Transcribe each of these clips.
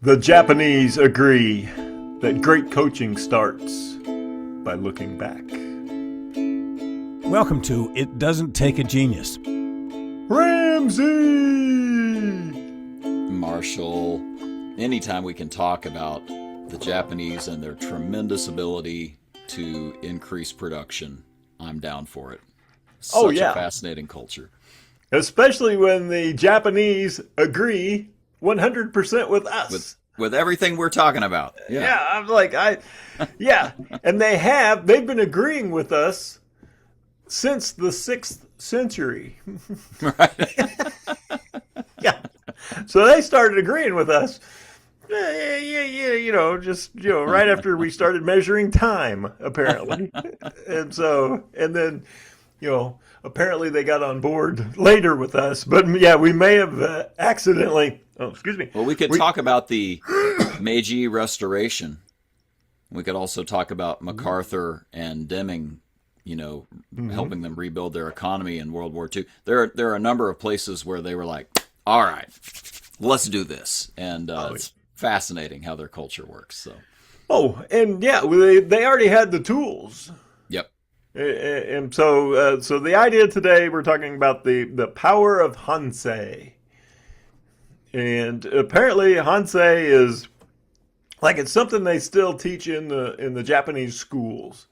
The Japanese agree that great coaching starts by looking back. Welcome to It Doesn't Take a Genius. Ramsey! Marshall, anytime we can talk about the Japanese and their tremendous ability to increase production, I'm down for it. Such a fascinating culture. Especially when the Japanese agree 100% with us. With everything we're talking about. Yeah, I'm like, And they've been agreeing with us since the 6th century. Right. Yeah. So they started agreeing with us. Right after we started measuring time, apparently. and then, apparently they got on board later with us. But yeah, we may have accidentally. Oh, excuse me. Well, we could talk about the Meiji Restoration. We could also talk about MacArthur and Deming, helping them rebuild their economy in World War II. There are a number of places where they were like, all right, let's do this. And it's fascinating how their culture works. So. Oh, and yeah, they already had the tools. Yep. And so the idea today, we're talking about the power of Hansei. And apparently Hansei is it's something they still teach in the Japanese schools.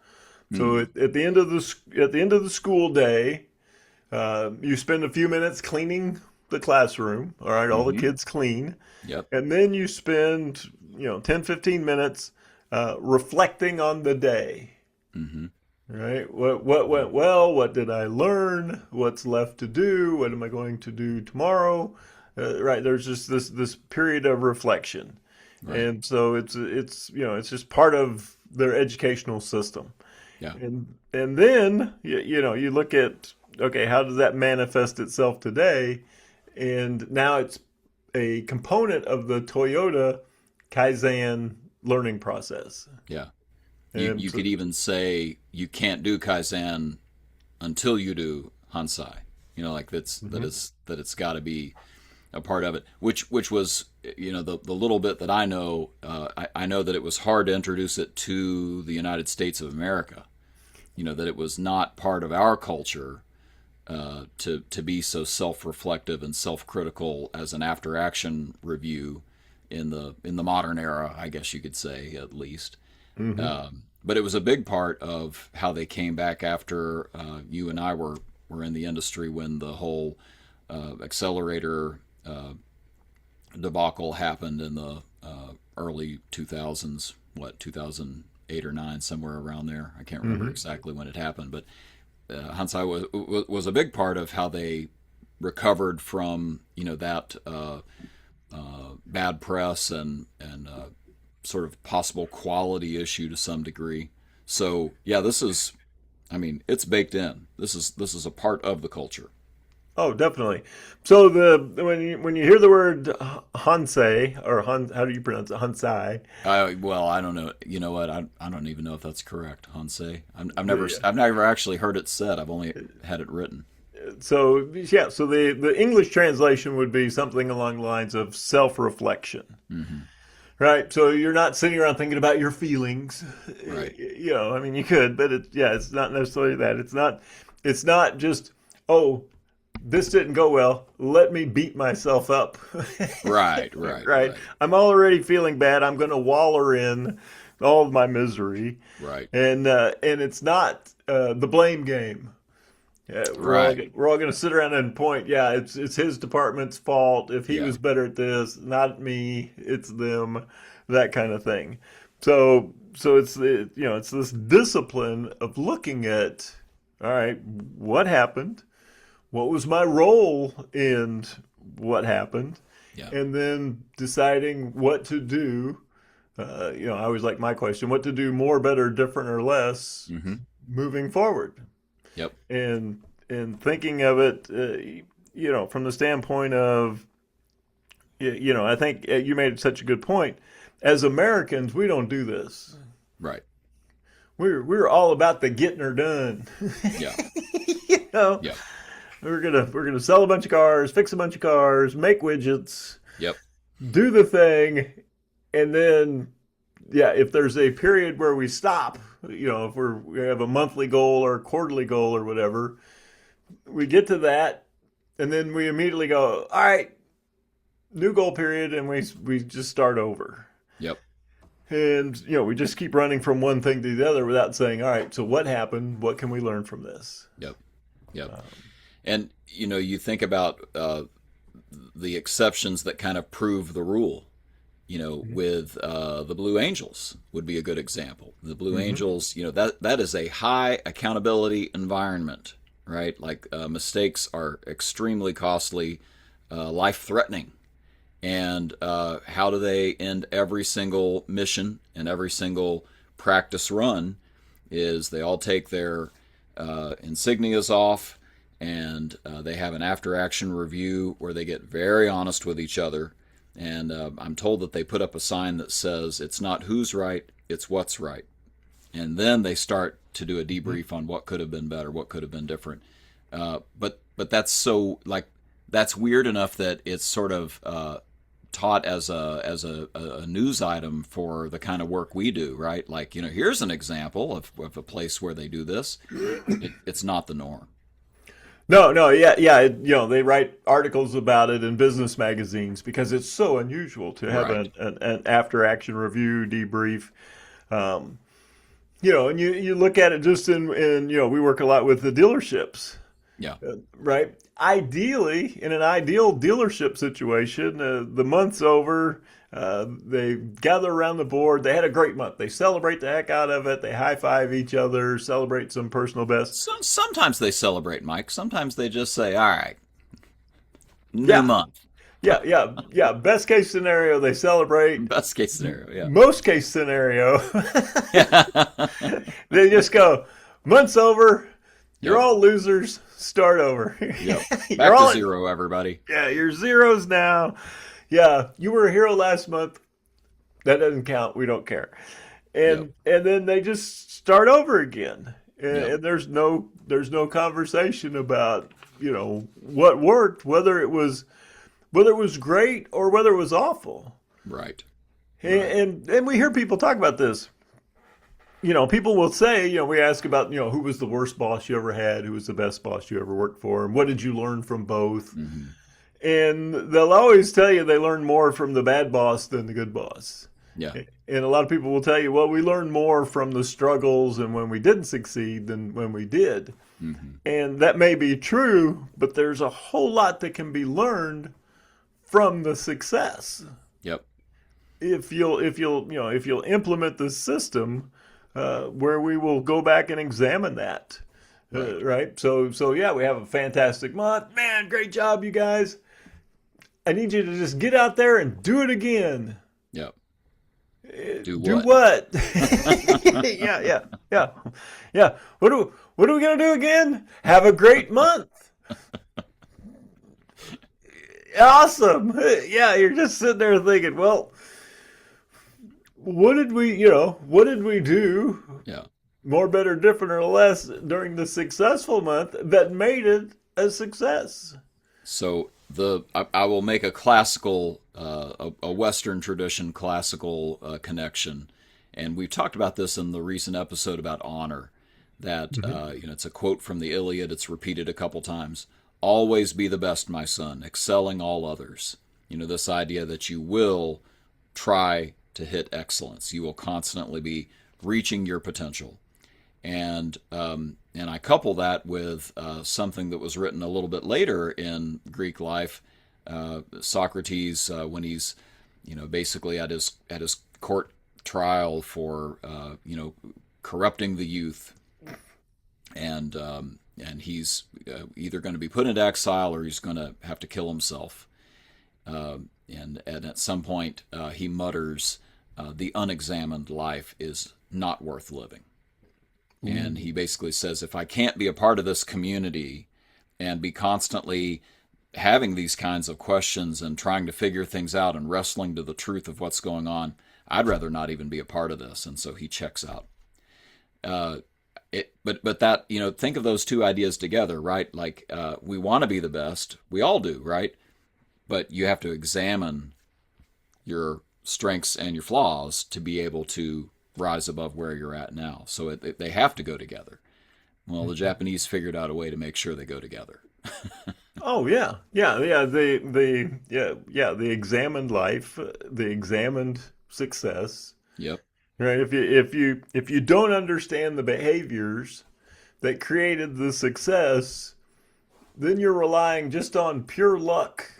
So at the end of the school day, you spend a few minutes cleaning the classroom. All right, all the kids clean. Yep. And then you spend 10, 15 minutes reflecting on the day. Mm-hmm. Right? What went well? What did I learn? What's left to do? What am I going to do tomorrow? Right? There's just this period of reflection, right. And so it's just part of their educational system. Yeah. And then you look at, okay, how does that manifest itself today? And now it's a component of the Toyota Kaizen learning process. Yeah. You could even say you can't do Kaizen until you do Hansei. That it's got to be a part of it. Which was the little bit that I know. I know that it was hard to introduce it to the United States of America. That it was not part of our culture to be so self-reflective and self-critical as an after-action review in the modern era, I guess you could say, at least. Mm-hmm. But it was a big part of how they came back after you and I were in the industry when the whole accelerator debacle happened in the early 2000s, 2008 or 9, somewhere around there. I can't remember exactly when it happened, but Hansei was a big part of how they recovered from that bad press and sort of possible quality issue to some degree. So yeah, it's baked in. This is a part of the culture. Oh, definitely. So when you hear the word Hansei, or how do you pronounce it? Hansei. Well, I don't know. You know what? I don't even know if that's correct. Hansei. I've never actually heard it said. I've only had it written. So yeah. So the English translation would be something along the lines of self-reflection. Mm-hmm. Right. So you're not sitting around thinking about your feelings. Right. You could, but it's not necessarily that. It's not just, oh, this didn't go well, let me beat myself up. Right. I'm already feeling bad. I'm going to waller in all of my misery. Right. And it's not the blame game. We're all going to sit around and point. Yeah, it's his department's fault. If he was better at this, not me, it's them. That kind of thing. So it's this discipline of looking at, all right, what happened, what was my role in what happened, and then deciding what to do. I always like my question: what to do more, better, different, or less moving forward. Yep. And thinking of it, from the standpoint of, I think you made such a good point. As Americans, we don't do this. Right. We're all about the getting her done. Yeah. Yeah. We're gonna sell a bunch of cars, fix a bunch of cars, make widgets. Yep. Do the thing, and then yeah, if there's a period where we stop, if we have a monthly goal or a quarterly goal or whatever, we get to that, and then we immediately go, all right, new goal period, and we just start over. Yep. And we just keep running from one thing to the other without saying, all right, so what happened? What can we learn from this? Yep. Yep. And you think about the exceptions that kind of prove the rule. With the Blue Angels would be a good example. The Blue Angels, that is a high accountability environment, right? Like mistakes are extremely costly, life-threatening. And how do they end every single mission and every single practice run is they all take their insignias off, and they have an after-action review where they get very honest with each other. And I'm told that they put up a sign that says, it's not who's right, it's what's right. And then they start to do a debrief on what could have been better, what could have been different. But that's so, like, that's weird enough that it's sort of taught as a news item for the kind of work we do, right? Like, here's an example of a place where they do this. It's not the norm. No, yeah. They write articles about it in business magazines because it's so unusual to have Right. an after-action review, debrief. And you look at it just in we work a lot with the dealerships, Yeah. right? Ideally, in an ideal dealership situation, the month's over. They gather around the board. They had a great month. They celebrate the heck out of it. They high five each other, celebrate some personal best. Sometimes they celebrate, Mike. Sometimes they just say, all right, new Yeah, month. yeah. Best case scenario, they celebrate. Best case scenario, yeah. Most case scenario, they just go, month's over. You're Yep. all losers. Start over. Yep. You're Back all to zero, everybody. Yeah, you're zeros now. Yeah, you were a hero last month. That doesn't count. We don't care. Yep. And then they just start over again. Yep. And there's no conversation about, what worked, whether it was great or whether it was awful. Right. And we hear people talk about this. People will say, we ask about, who was the worst boss you ever had, who was the best boss you ever worked for, and what did you learn from both? Mm-hmm. And they'll always tell you they learn more from the bad boss than the good boss. Yeah. And a lot of people will tell you, well, we learned more from the struggles and when we didn't succeed than when we did. Mm-hmm. And that may be true, but there's a whole lot that can be learned from the success. Yep. If you'll implement the system where we will go back and examine that. Right. Right. So yeah, we have a fantastic month. Man, great job, you guys. I need you to just get out there and do it again. Yep. Do what? Yeah. What are we gonna do again? Have a great month. Awesome. Yeah, you're just sitting there thinking, well, what did we do? Yeah. More, better, different, or less during the successful month that made it a success? So I will make a classical, a Western tradition classical connection, and we've talked about this in the recent episode about honor. That it's a quote from the Iliad. It's repeated a couple times. Always be the best, my son, excelling all others. This idea that you will try to hit excellence. You will constantly be reaching your potential. And I couple that with something that was written a little bit later in Greek life. Socrates, when he's basically at his court trial for corrupting the youth, and he's either going to be put into exile or he's going to have to kill himself. And at some point he mutters, "The unexamined life is not worth living." And he basically says, if I can't be a part of this community and be constantly having these kinds of questions and trying to figure things out and wrestling to the truth of what's going on, I'd rather not even be a part of this. And so he checks out. But that, think of those two ideas together, right? Like we want to be the best. We all do, right? But you have to examine your strengths and your flaws to be able to rise above where you're at now. So they have to go together. Well, the Japanese figured out a way to make sure they go together. Oh yeah. The examined life, the examined success. Yep. Right. If you don't understand the behaviors that created the success, then you're relying just on pure luck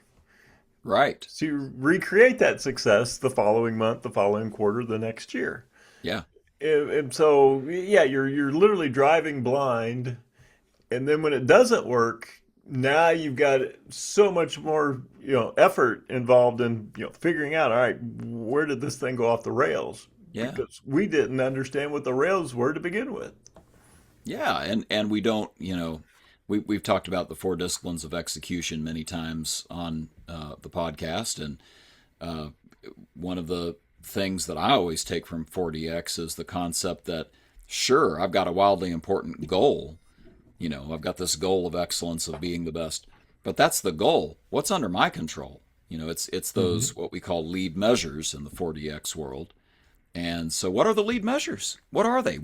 Right. to recreate that success the following month, the following quarter, the next year. Yeah. And so, yeah, you're literally driving blind, and then when it doesn't work, now you've got so much more, effort involved in, figuring out, all right, where did this thing go off the rails? Yeah. Because we didn't understand what the rails were to begin with. Yeah. And we don't, we've talked about the 4 disciplines of execution many times on the podcast. And one of the things that I always take from 4DX is the concept that, sure, I've got a wildly important goal. I've got this goal of excellence of being the best, but that's the goal. What's under my control? It's those what we call lead measures in the 4DX world. And so what are the lead measures? What are they?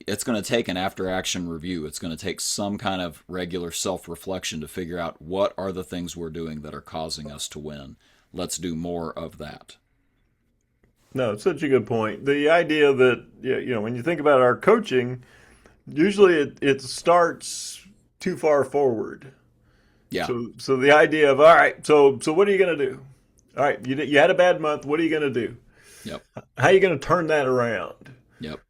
It's going to take an after action review. It's going to take some kind of regular self-reflection to figure out what are the things we're doing that are causing us to win. Let's do more of that. No, it's such a good point. The idea that, when you think about our coaching, usually it starts too far forward. Yeah. So the idea of, all right, so what are you going to do? All right, you had a bad month. What are you going to do? Yep. How are you going to turn that around? Yep.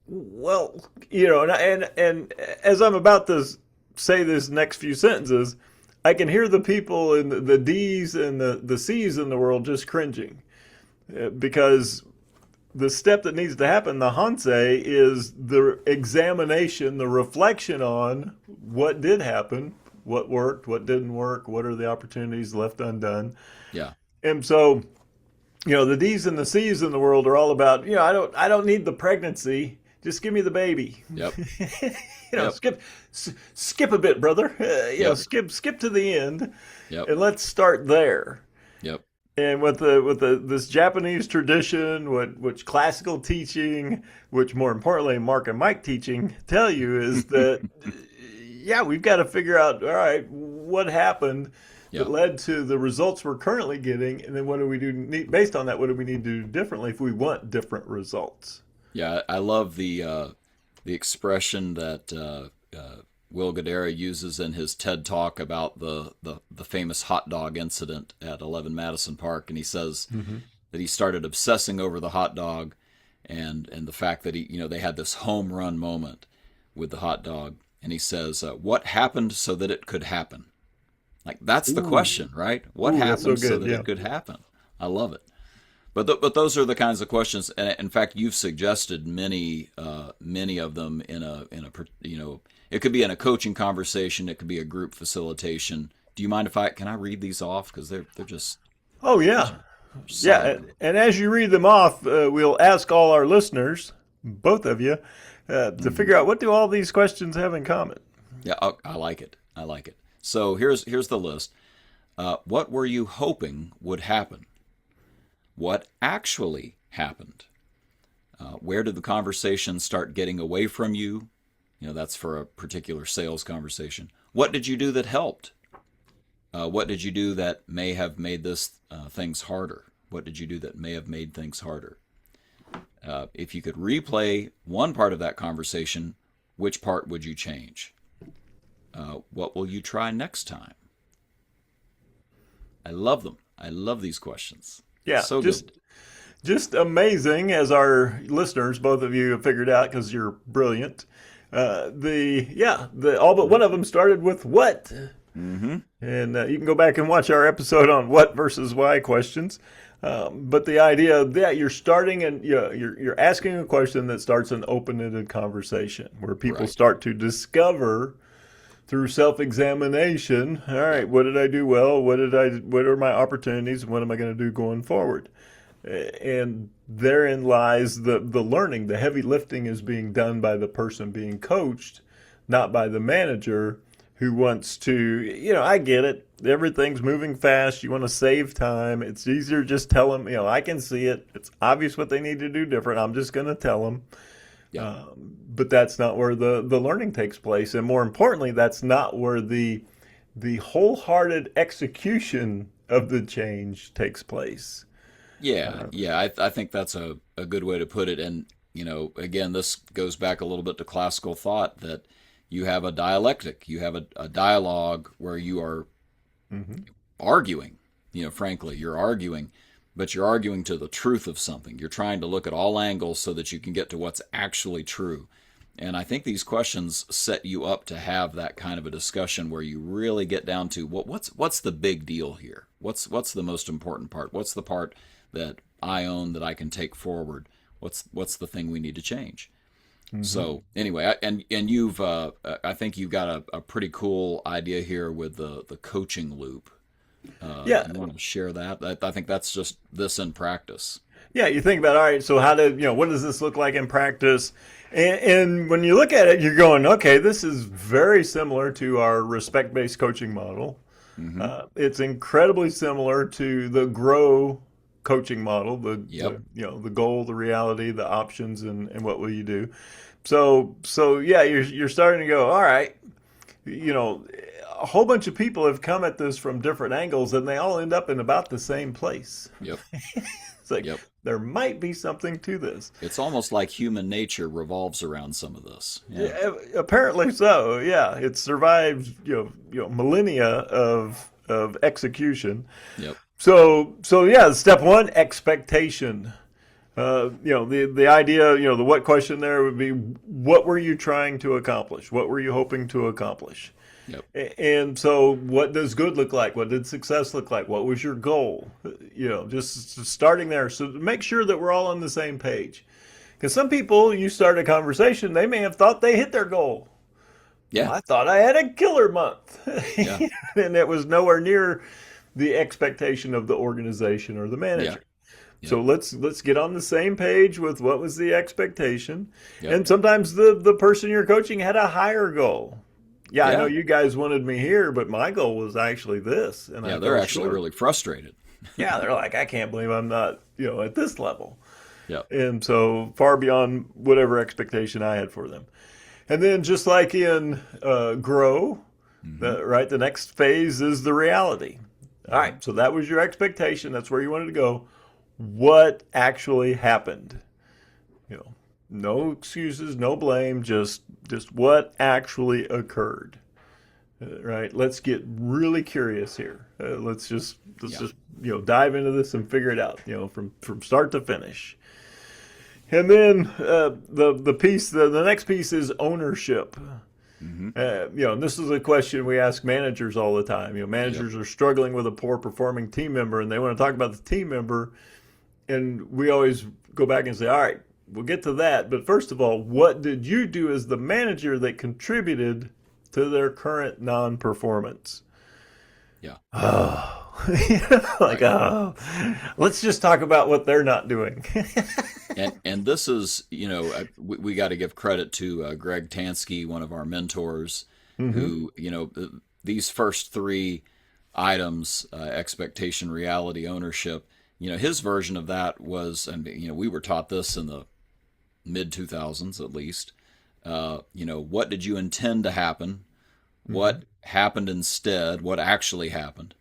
Well, and as I'm about to say this next few sentences, I can hear the people in the D's and the C's in the world just cringing. Because the step that needs to happen, the Hansei, is the examination, the reflection on what did happen, what worked, what didn't work, what are the opportunities left undone. Yeah. And so, the D's and the C's in the world are all about, I don't need the pregnancy, just give me the baby. Yep. Yep. skip a bit, brother. Yep. Skip to the end, Yep. and let's start there. Yep. And with this Japanese tradition, which classical teaching, which more importantly Mark and Mike teaching tell you is that, we've got to figure out, all right, what happened that led to the results we're currently getting, and then what do we do based on that? What do we need to do differently if we want different results? Yeah, I love the expression that Will Guidara uses in his TED Talk about the famous hot dog incident at 11 Madison Park, and he says that he started obsessing over the hot dog, and the fact that they had this home run moment with the hot dog, and he says, "What happened so that it could happen?" Like that's the question, right? What happened so that it could happen? I love it. But those are the kinds of questions, and in fact, you've suggested many of them in a it could be in a coaching conversation, it could be a group facilitation. Do you mind if can I read these off, because they're just yeah. And as you read them off, we'll ask all our listeners, both of you, to figure out what do all these questions have in common. Yeah, I like it. So here's the list. What were you hoping would happen? What actually happened? Where did the conversation start getting away from you? That's for a particular sales conversation. What did you do that helped? What did you do that may have made things harder? What did you do that may have made things harder? If you could replay one part of that conversation, which part would you change? What will you try next time? I love them. I love these questions. Yeah, so just amazing, as our listeners, both of you have figured out because you're brilliant. All but one of them started with what, and you can go back and watch our episode on what versus why questions. But the idea that you're starting and you're asking a question that starts an open-ended conversation where people start to discover through self-examination. All right, what did I do well? What are my opportunities? What am I going to do going forward? And therein lies the learning. The heavy lifting is being done by the person being coached, not by the manager who wants to, I get it. Everything's moving fast. You want to save time. It's easier just tell them, I can see it. It's obvious what they need to do different. I'm just going to tell them. Yeah. But that's not where the learning takes place. And more importantly, that's not where the wholehearted execution of the change takes place. Yeah. I think that's a good way to put it. And, again, this goes back a little bit to classical thought that you have a dialectic, you have a dialogue where you are arguing, frankly, you're arguing, but you're arguing to the truth of something. You're trying to look at all angles so that you can get to what's actually true. And I think these questions set you up to have that kind of a discussion where you really get down to what's the big deal here? What's the most important part? What's the part that I own that I can take forward? What's the thing we need to change? So anyway, and you've I think you've got a pretty cool idea here with the coaching loop. You want to share that? I think that's just this in practice. Yeah, you think about, all right, so what does this look like in practice? And when you look at it, you're going, okay, this is very similar to our respect-based coaching model. It's incredibly similar to the GROW coaching model, the goal, the reality, the options, and what will you do. So yeah, you're starting to go, all right, a whole bunch of people have come at this from different angles, and they all end up in about the same place. Yep. It's like, there might be something to this. It's almost like human nature revolves around some of this. Yeah, apparently so. Yeah, it survived millennia of execution. Yep. So yeah, step one, expectation. The idea, the what question there would be, what were you trying to accomplish? What were you hoping to accomplish? Yep. And so what does good look like? What did success look like? What was your goal? Just starting there. So make sure that we're all on the same page. Because some people, you start a conversation, they may have thought they hit their goal. Yeah. Well, I thought I had a killer month. Yeah. And it was nowhere near the expectation of the organization or the manager. Yeah. So let's get on the same page with what was the expectation. Yep. And sometimes the person you're coaching had a higher goal. Yeah, I know you guys wanted me here, but my goal was actually this. And they're actually really frustrated. Yeah, they're like, I can't believe I'm not, at this level. Yeah. And so far beyond whatever expectation I had for them. And then just like in GROW, the next phase is the reality. All right, so that was your expectation. That's where you wanted to go. What actually happened? No excuses, no blame, just what actually occurred. Right? Let's get really curious here. Let's just dive into this and figure it out. From start to finish. And then the next piece is ownership. This is a question we ask managers all the time. Managers are struggling with a poor performing team member, and they want to talk about the team member. And we always go back and say, all right, we'll get to that. But first of all, what did you do as the manager that contributed to their current non-performance? Yeah. Let's just talk about what they're not doing. and this is, we got to give credit to Greg Tansky, one of our mentors, who, these first three items, expectation, reality, ownership, his version of that was, and we were taught this in the mid 2000s at least. What did you intend to happen? What happened instead? What actually happened?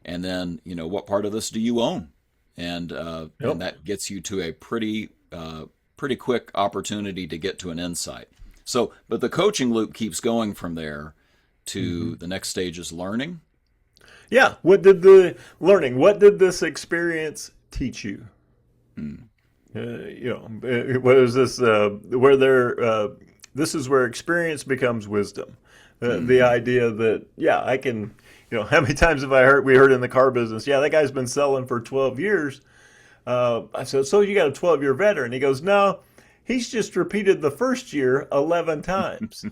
And then, what part of this do you own? And that gets you to a pretty quick opportunity to get to an insight. So, but the coaching loop keeps going from there to the next stage is learning. Yeah. What did this experience teach you? What is this? This is where experience becomes wisdom. The idea that, I can, how many times have we heard in the car business, that guy's been selling for 12 years. I said, so you got a 12-year veteran? He goes, no, he's just repeated the first year 11 times.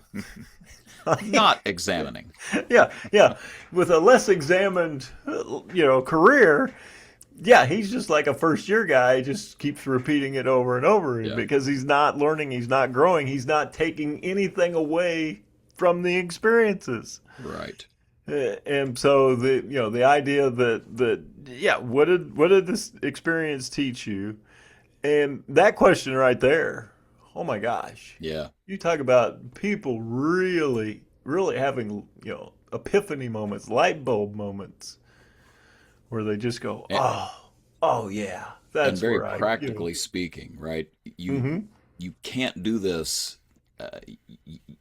Not examining. Yeah. With a less examined, career, he's just like a first-year guy. He just keeps repeating it over and over because he's not learning, he's not growing, he's not taking anything away from the experiences. Right. And so the idea that yeah, what did this experience teach you? And that question right there, oh my gosh. Yeah. You talk about people really, really having, epiphany moments, light bulb moments where they just go, And, oh yeah, and that's very where practically speaking, right? You can't do this.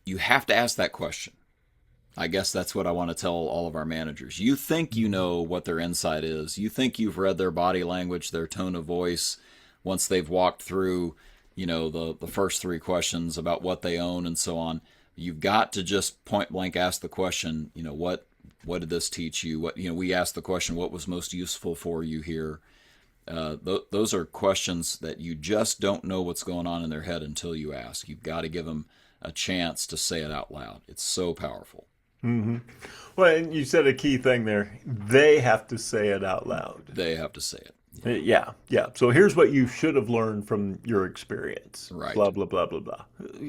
You have to ask that question. I guess that's what I want to tell all of our managers. You think you know what their insight is. You think you've read their body language, their tone of voice, once they've walked through, the first three questions about what they own and so on. You've got to just point blank ask the question, what did this teach you? We asked the question, what was most useful for you here? Those are questions that you just don't know what's going on in their head until you ask. You've got to give them a chance to say it out loud. It's so powerful. Mm-hmm. Well, and you said a key thing there. They have to say it out loud. They have to say it. Yeah. So here's what you should have learned from your experience. Right. Blah blah blah blah blah.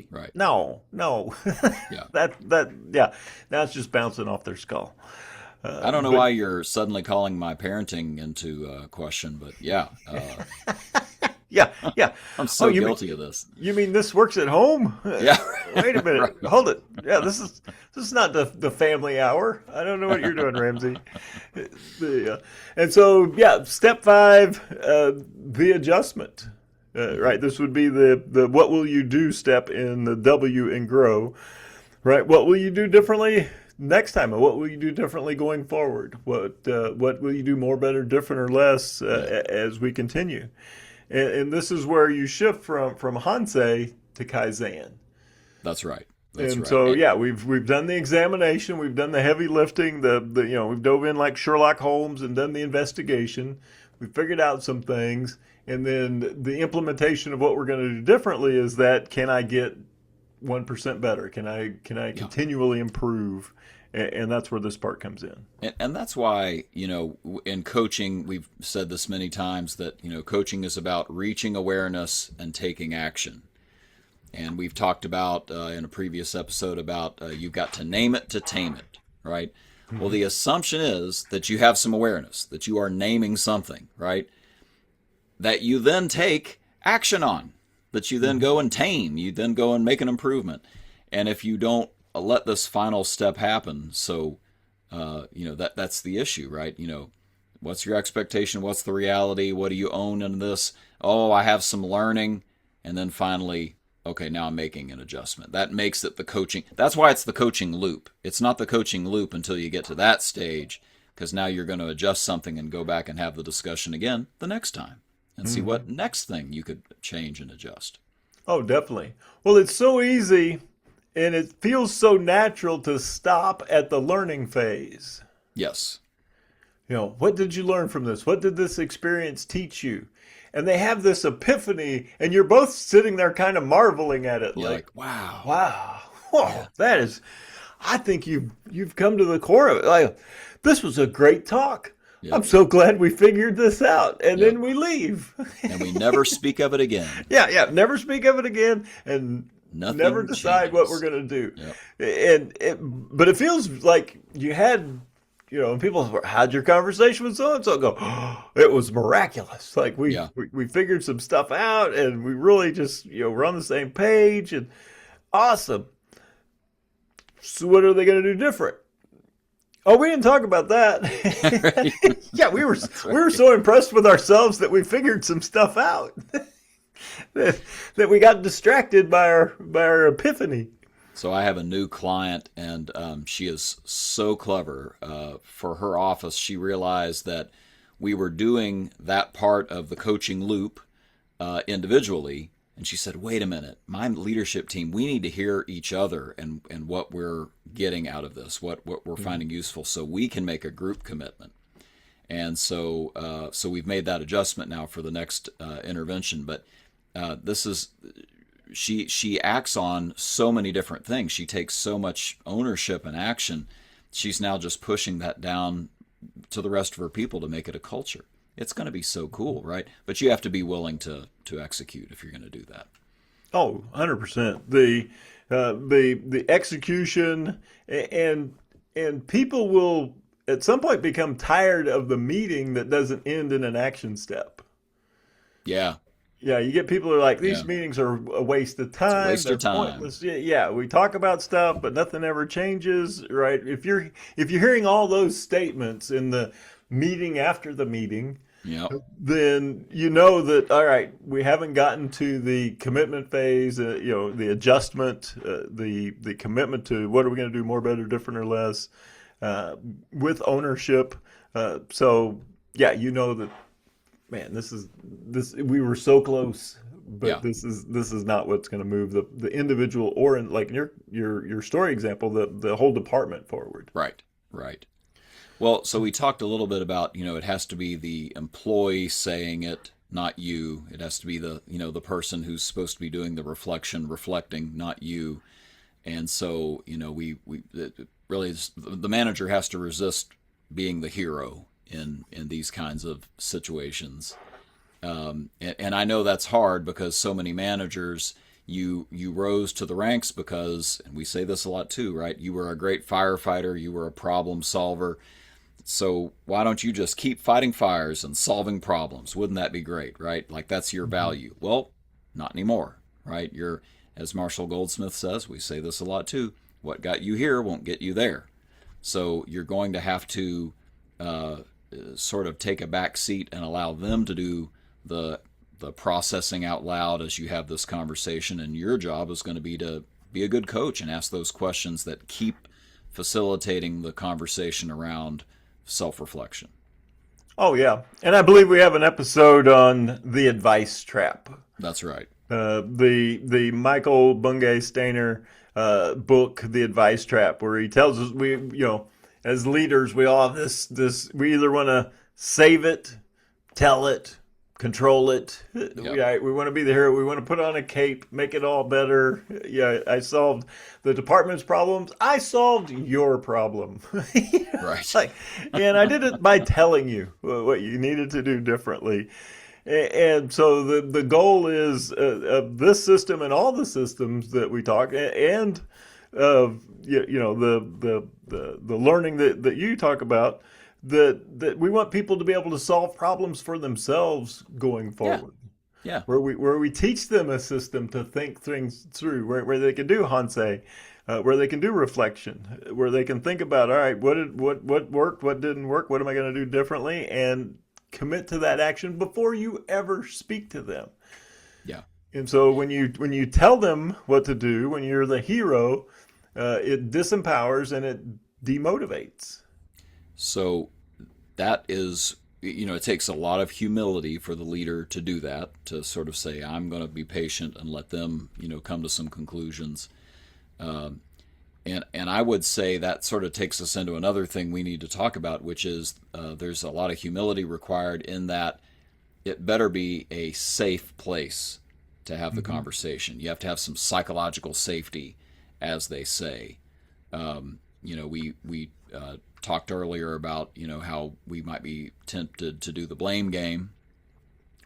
Right. No. Yeah. Yeah. Now it's just bouncing off their skull. I don't know why you're suddenly calling my parenting into question, but yeah. Yeah. I'm so guilty of this. You mean this works at home? Yeah. Wait a minute. Right. Hold it. Yeah, this is not the family hour. I don't know what you're doing, Ramsey. And so, yeah, step 5, the adjustment. Right. This would be the what will you do step in the W in grow. Right. What will you do differently next time? What will you do differently going forward? What will you do more, better, different, or less as we continue? And this is where you shift from Hansei to Kaizen. That's right. So yeah, we've done the examination, we've done the heavy lifting, we've dove in like Sherlock Holmes and done the investigation. We figured out some things, and then the implementation of what we're going to do differently is that can I get 1% better? Can I continually improve? And that's where this part comes in. And that's why, in coaching, we've said this many times that, coaching is about reaching awareness and taking action. And we've talked about in a previous episode about you've got to name it to tame it, right? Mm-hmm. Well, the assumption is that you have some awareness, that you are naming something, right? That you then take action on, that you then go and tame, you then go and make an improvement. And if you don't let this final step happen, so that's the issue, right? What's your expectation? What's the reality? What do you own in this? Oh, I have some learning, and then finally, okay, now I'm making an adjustment. That makes it the coaching. That's why it's the coaching loop. It's not the coaching loop until you get to that stage, because now you're going to adjust something and go back and have the discussion again the next time and see what next thing you could change and adjust. Oh, definitely. Well, it's so easy. And it feels so natural to stop at the learning phase. Yes. What did you learn from this? What did this experience teach you? And they have this epiphany, and you're both sitting there kind of marveling at it. Like, wow. Oh, yeah. That is, I think you've come to the core of it. Like, this was a great talk. Yep. I'm so glad we figured this out. And then we leave. And we never speak of it again. Yeah. Never speak of it again. And nothing never decide changes. what we're going to do. Yep. But it feels like you had, people had your conversation with so-and-so go, oh, it was miraculous. Like we figured some stuff out and we really just, we're on the same page and awesome. So what are they going to do different? Oh, we didn't talk about that. Yeah, we were so impressed with ourselves that we figured some stuff out. that we got distracted by our epiphany. So I have a new client, and she is so clever. For her office, she realized that we were doing that part of the coaching loop individually, and she said, wait a minute, my leadership team, we need to hear each other and what we're getting out of this, what we're finding useful, so we can make a group commitment. And so we've made that adjustment now for the next intervention, but this is she acts on so many different things. She takes so much ownership and action. She's now just pushing that down to the rest of her people to make it a culture. It's going to be so cool, right? But you have to be willing to execute if you're going to do that. Oh, 100%. the execution, and people will at some point become tired of the meeting that doesn't end in an action step. Yeah. Yeah, you get people who are like, these Yeah. meetings are a waste of It's a time. waste They're of time. pointless. Yeah, we talk about stuff, but nothing ever changes, right? If you're hearing all those statements in the meeting after the meeting, Yep. then you know that all right, we haven't gotten to the commitment phase. The adjustment, the commitment to what are we going to do, more, better, different, or less, with ownership. So yeah, you know that, man, this we were so close, Yeah. but this is not what's going to move the individual, or in like in your story example, the whole department forward. Right. Right. Well, so we talked a little bit about, it has to be the employee saying it, not you. It has to be the person who's supposed to be doing the reflecting, not you. And so, really the manager has to resist being the hero in these kinds of situations. And I know that's hard because so many managers, you rose to the ranks because, and we say this a lot too, right? You were a great firefighter, you were a problem solver. So why don't you just keep fighting fires and solving problems? Wouldn't that be great, right? Like that's your value. Well, not anymore, right? You're, as Marshall Goldsmith says, we say this a lot too, what got you here won't get you there. So you're going to have to sort of take a back seat and allow them to do the processing out loud as you have this conversation. And your job is going to be a good coach and ask those questions that keep facilitating the conversation around self-reflection. Oh yeah, and I believe we have an episode on the advice trap. That's right. The Michael Bungay Stainer book, The Advice Trap, where he tells us as leaders we all have this we either want to save it, tell it, control it. Yep. We want to be the hero. We want to put on a cape, make it all better. Yeah, I solved the department's problems. I solved your problem. Right. And I did it by telling you what you needed to do differently. And so the goal is of this system and all the systems that we talk, and the learning that you talk about, that we want people to be able to solve problems for themselves going forward. Yeah. Where we teach them a system to think things through, where they can do Hansei, where they can do reflection, where they can think about, all right, what worked, what didn't work, what am I going to do differently, and commit to that action before you ever speak to them. Yeah. And so when you tell them what to do, when you're the hero, it disempowers and it demotivates. So that is, it takes a lot of humility for the leader to do that, to sort of say, I'm going to be patient and let them, come to some conclusions. And I would say that sort of takes us into another thing we need to talk about, which is there's a lot of humility required in that it better be a safe place to have the conversation. You have to have some psychological safety, as they say. We talked earlier about how we might be tempted to do the blame game.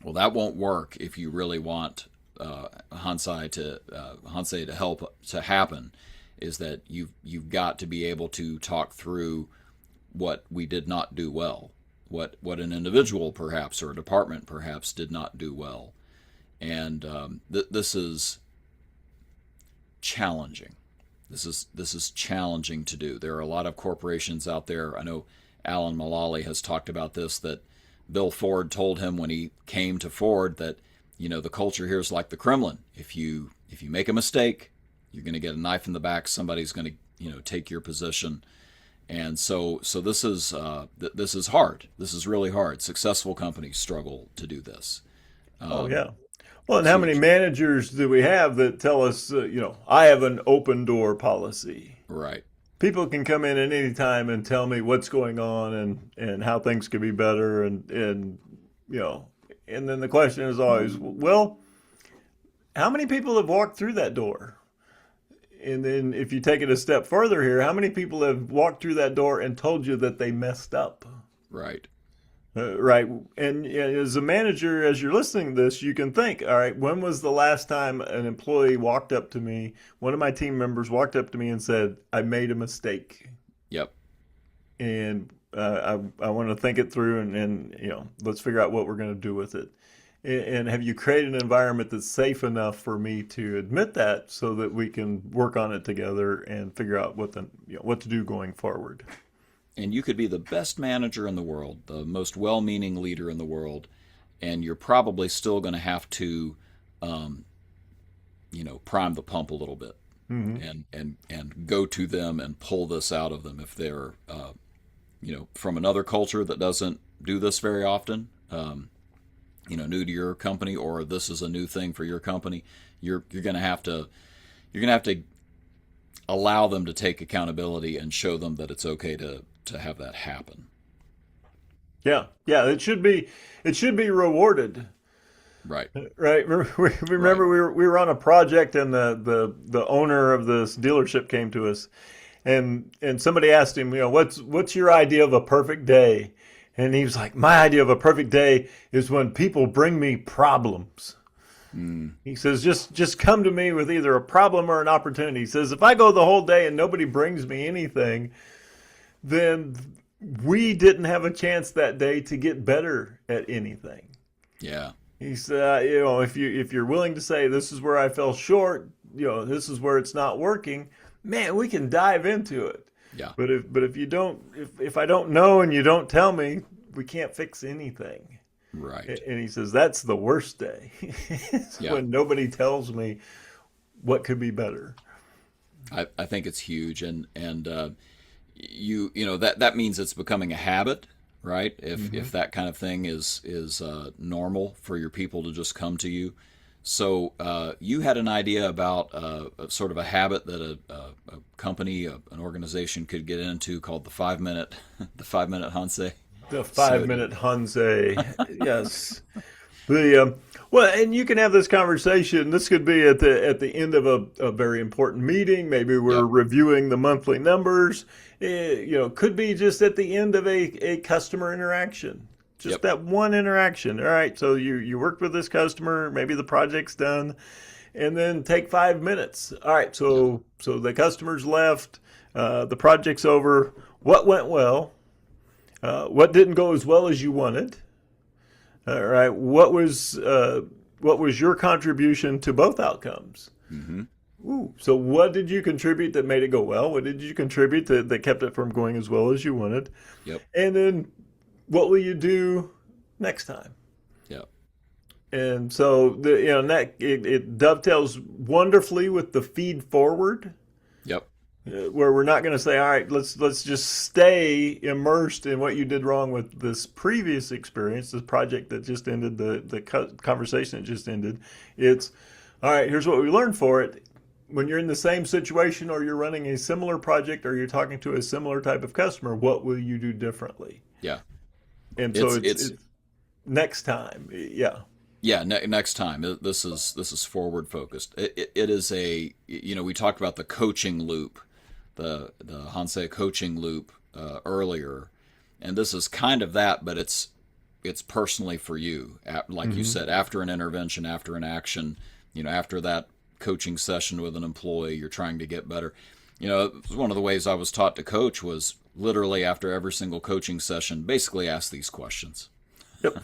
Well, that won't work if you really want Hansei to help to happen. Is that you've got to be able to talk through what we did not do well, what an individual perhaps or a department perhaps did not do well, and this is challenging. This is challenging to do. There are a lot of corporations out there. I know Alan Mulally has talked about this, that Bill Ford told him when he came to Ford that the culture here is like the Kremlin. If you make a mistake, you're going to get a knife in the back. Somebody's going to take your position, and so this is hard. This is really hard. Successful companies struggle to do this. Oh yeah. Well, and how many managers do we have that tell us, I have an open door policy? Right. People can come in at any time and tell me what's going on and how things could be better, and and then the question is always, well, how many people have walked through that door? And then if you take it a step further here, how many people have walked through that door and told you that they messed up? Right. Right. And as a manager, as you're listening to this, you can think, all right, when was the last time an employee walked up to me, one of my team members walked up to me and said, I made a mistake. Yep. And I want to think it through and, let's figure out what we're going to do with it. And have you created an environment that's safe enough for me to admit that so that we can work on it together and figure out what to do going forward? And you could be the best manager in the world, the most well-meaning leader in the world, and you're probably still going to have to, prime the pump a little bit, and go to them and pull this out of them if they're, from another culture that doesn't do this very often, new to your company, or this is a new thing for your company. You're going to have to allow them to take accountability and show them that it's okay to have that happen. Yeah, it should be rewarded. Right. Right. Remember Right. we were on a project and the owner of this dealership came to us and somebody asked him, what's your idea of a perfect day? And he was like, my idea of a perfect day is when people bring me problems. He says, just come to me with either a problem or an opportunity. He says, if I go the whole day and nobody brings me anything, then we didn't have a chance that day to get better at anything. Yeah. He said, if you're willing to say this is where I fell short, this is where it's not working, man, we can dive into it. Yeah. But if I don't know and you don't tell me, we can't fix anything. Right. And he says that's the worst day. Yeah. When nobody tells me what could be better. I think it's huge, and that means it's becoming a habit, right? If that kind of thing is normal for your people to just come to you. So you had an idea about sort of a habit that a company, an organization could get into called the 5 minute Hansei. The 5 minute Hansei, yes. Well, and you can have this conversation. This could be at the end of a very important meeting. Maybe we're reviewing the monthly numbers. Could be just at the end of a customer interaction. Just that one interaction. All right, so you worked with this customer. Maybe the project's done, and then take 5 minutes. All right, so the customer's left. The project's over. What went well? What didn't go as well as you wanted? All right. What was your contribution to both outcomes? Mm-hmm. Ooh. So what did you contribute that made it go well? What did you contribute that kept it from going as well as you wanted? Yep. And then what will you do next time? Yep. And so it dovetails wonderfully with the feed forward. Yep. Where we're not going to say, all right, let's just stay immersed in what you did wrong with this previous experience, this project that just ended, the conversation that just ended. It's, all right, here's what we learned for it. When you're in the same situation or you're running a similar project or you're talking to a similar type of customer, what will you do differently? Yeah. And so it's next time. Yeah. Yeah, next time. This is forward focused. It is we talked about the coaching loop, the Hansei coaching loop earlier, and this is kind of that, but it's personally for you. Like you said, after an intervention, after an action, after that coaching session with an employee, you're trying to get better. One of the ways I was taught to coach was literally after every single coaching session, basically ask these questions. Yep.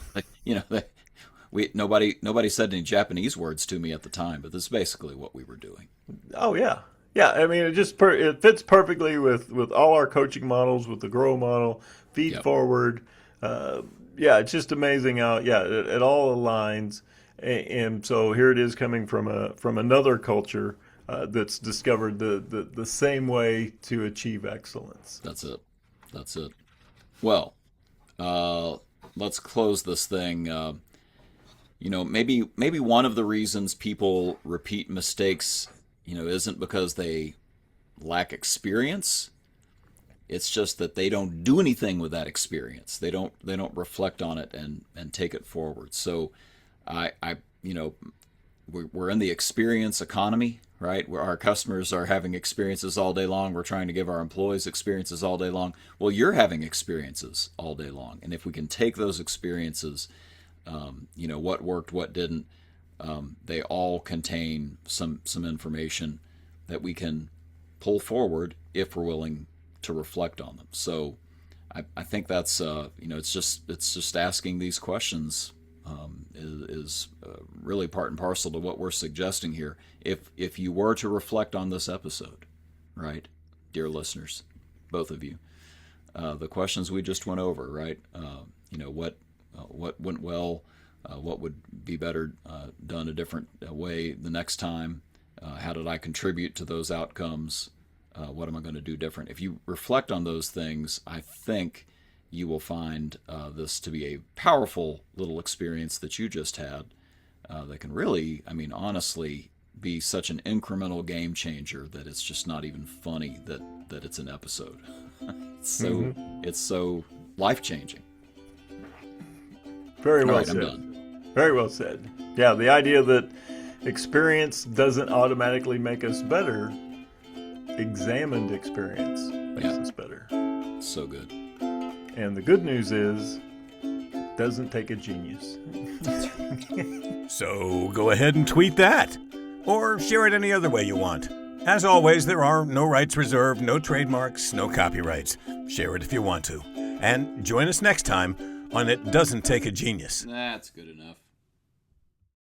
Nobody said any Japanese words to me at the time, but this is basically what we were doing. Oh yeah, yeah. I mean, it fits perfectly with all our coaching models, with the Grow model, feed forward. It's just amazing how it all aligns. And so here it is coming from another culture that's discovered the same way to achieve excellence. That's it. Well, let's close this thing. Maybe one of the reasons people repeat mistakes, isn't because they lack experience. It's just that they don't do anything with that experience. They don't reflect on it and take it forward. So we're in the experience economy, right? Where our customers are having experiences all day long. We're trying to give our employees experiences all day long. Well, you're having experiences all day long. And if we can take those experiences, what worked, what didn't, they all contain some information that we can pull forward if we're willing to reflect on them. So I think that's it's just asking these questions is really part and parcel to what we're suggesting here. If you were to reflect on this episode, right, dear listeners, both of you, the questions we just went over, right? What went well, what would be better done a different way the next time? How did I contribute to those outcomes? What am I going to do different? If you reflect on those things, I think you will find this to be a powerful little experience that you just had that can really, honestly, be such an incremental game changer that it's just not even funny that it's an episode. It's so life-changing. Very well said. I'm done. Very well said. Yeah, the idea that experience doesn't automatically make us better. Examined experience makes us better. So good. And the good news is, it doesn't take a genius. So go ahead and tweet that. Or share it any other way you want. As always, there are no rights reserved, no trademarks, no copyrights. Share it if you want to. And join us next time on It Doesn't Take a Genius. That's good enough.